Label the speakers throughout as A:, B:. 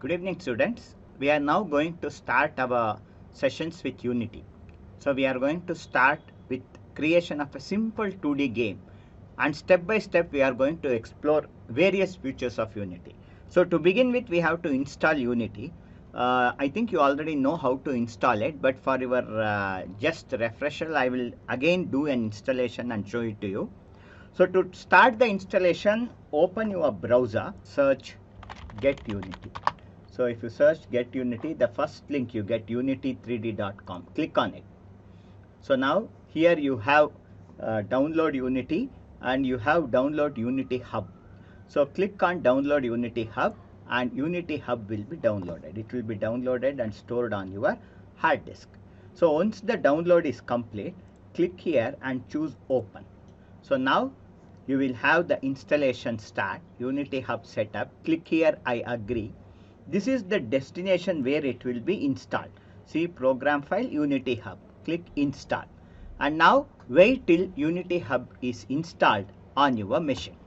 A: Good evening, students. We are now going to start our sessions with Unity. So we are going to start with creation of a simple 2D game, and step by step we are going to explore various features of Unity. So to begin with, we have to install Unity. I think you already know how to install it, but for your just refresher, I will again do an installation and show it to you. So to start the installation, open your browser, search Get Unity. So if you search Get Unity, the first link you get unity3d.com. Click on it. So now here you have download Unity and you have download Unity Hub. So click on download Unity Hub and Unity Hub will be downloaded. It will be downloaded and stored on your hard disk. So once the download is complete, click here and choose open. So now you will have the installation start, Unity Hub setup. Click here, I agree. This is the destination where it will be installed. See program file Unity Hub. Click install. And now wait till Unity Hub is installed on your machine.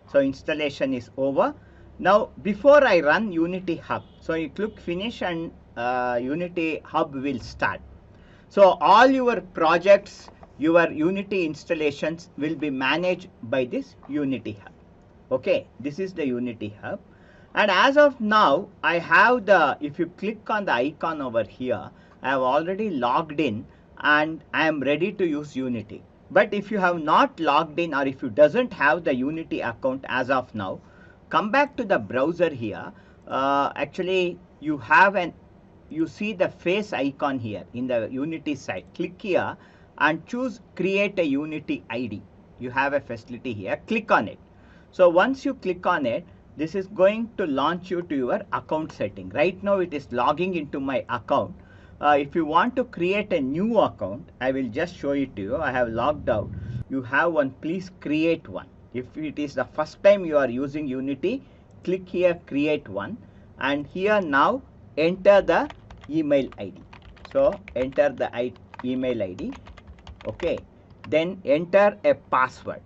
A: So installation is over. Now before I run Unity Hub, so you click finish and Unity Hub will start. So all your projects, your Unity installations will be managed by this Unity Hub. Okay, this is the Unity Hub. And as of now, I have the, if you click on the icon over here, I have already logged in and I am ready to use Unity. But if you have not logged in or if you doesn't have the Unity account as of now, come back to the browser here. Actually, you see the face icon here in the Unity site. Click here and choose create a Unity ID. You have a facility here. Click on it. So once you click on it, this is going to launch you to your account setting. Right now it is logging into my account. If you want to create a new account, I will just show it to you. I have logged out. You have one, please create one. If it is the first time you are using Unity, click here create one, and here now enter the email ID. So enter the email ID. Okay, then enter a password.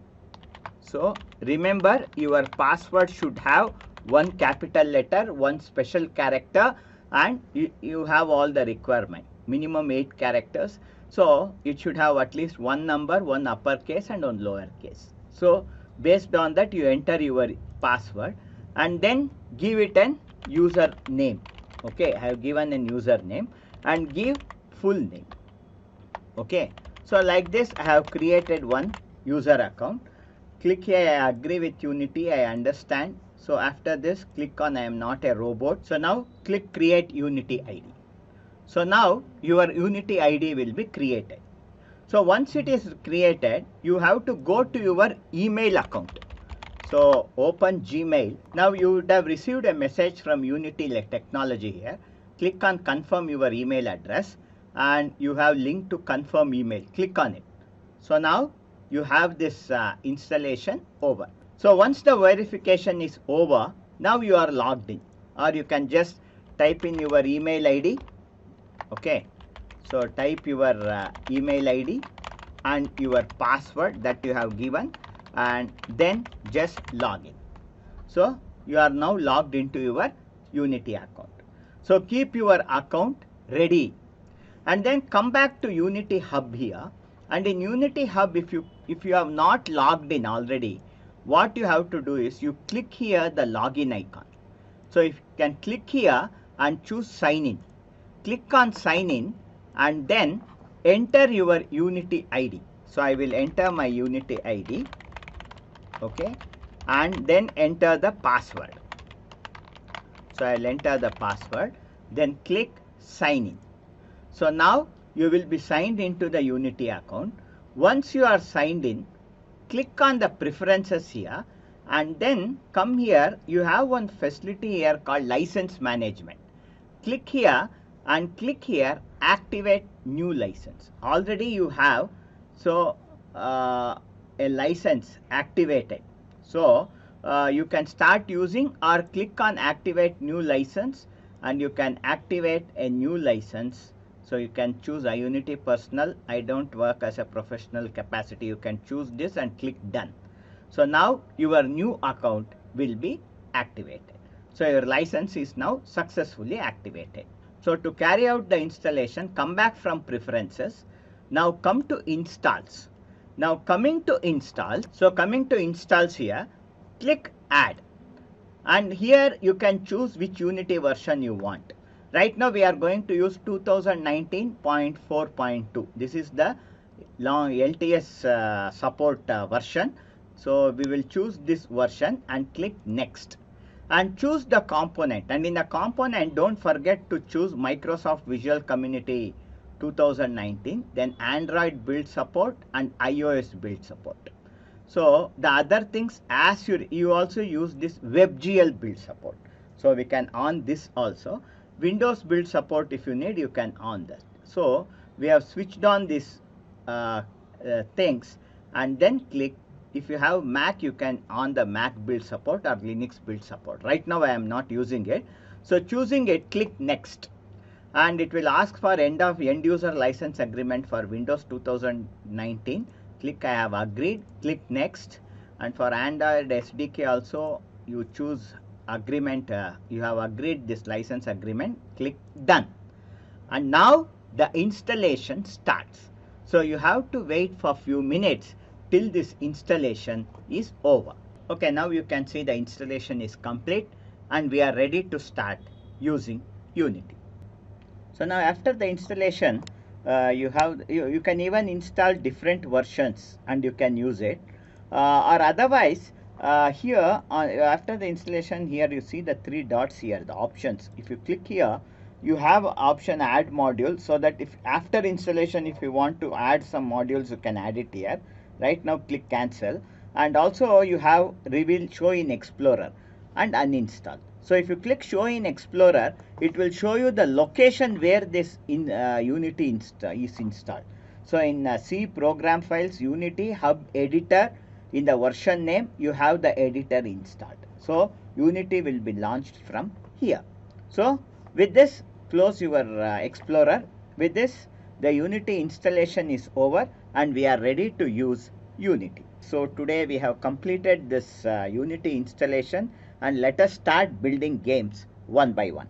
A: So remember, your password should have one capital letter, one special character, and you have all the requirement, minimum 8 characters. So it should have at least one number, one uppercase and one lowercase. So based on that you enter your password and then give it an user name. Okay, I have given an username and give full name. Okay, so like this I have created one user account. Click here, I agree with Unity, I understand. So after this, click on I am not a robot. So now click create Unity ID. So now your Unity ID will be created. So once it is created, you have to go to your email account. So open Gmail. Now you would have received a message from Unity Technology here. Click on confirm your email address and you have link to confirm email. Click on it. So now you have this installation over. So once the verification is over, now you are logged in, or you can just type in your email ID. Okay, so type your email ID and your password that you have given and then just log in. So you are now logged into your Unity account. So keep your account ready and then come back to Unity Hub here. And in Unity Hub, if you have not logged in already, what you have to do is you click here the login icon. So if you can click here and choose sign in. Click on sign in and then enter your Unity ID. So I will enter my Unity ID. Okay, and then enter the password. So I will enter the password, then click sign in. So now you will be signed into the Unity account. Once you are signed in, click on the preferences here and then come here. You have one facility here called license management. Click here and click here activate new license. Already you have a license activated. So you can start using or click on activate new license and you can activate a new license. So you can choose a Unity personal. I don't work as a professional capacity. You can choose this and click done. So now your new account will be activated. So your license is now successfully activated. So to carry out the installation, come back from preferences. Now come to installs. Now coming to installs, so coming to installs here, click add. And here you can choose which Unity version you want. Right now we are going to use 2019.4.2. This is the long LTS support version. So we will choose this version and click next. And choose the component, and in the component don't forget to choose Microsoft Visual Community 2019, then Android build support and iOS build support. So the other things, as you also use this WebGL build support, so we can on this also. Windows build support, if you need, you can on that. So we have switched on these things, and then click. If you have Mac, you can on the Mac build support or Linux build support. Right now I am not using it. So choosing it, click next. And it will ask for end user license agreement for Windows 2019. Click I have agreed, click next. And for Android SDK also, you choose agreement, you have agreed this license agreement, click done. And now the installation starts. So you have to wait for a few minutes till this installation is over. Okay, now you can see the installation is complete and we are ready to start using Unity. So now after the installation, you can even install different versions and you can use it. Or otherwise, here after the installation, here you see the three dots here, the options. If you click here, you have option add module, so that if after installation, if you want to add some modules, you can add it here. Right now click cancel, and also you have reveal show in Explorer and uninstall. So if you click show in Explorer, it will show you the location where this Unity is installed. So in C program files, Unity hub editor, in the version name you have the editor installed. So Unity will be launched from here. So with this, close your Explorer. With this, the Unity installation is over and we are ready to use Unity. So today we have completed this Unity installation, and let us start building games one by one.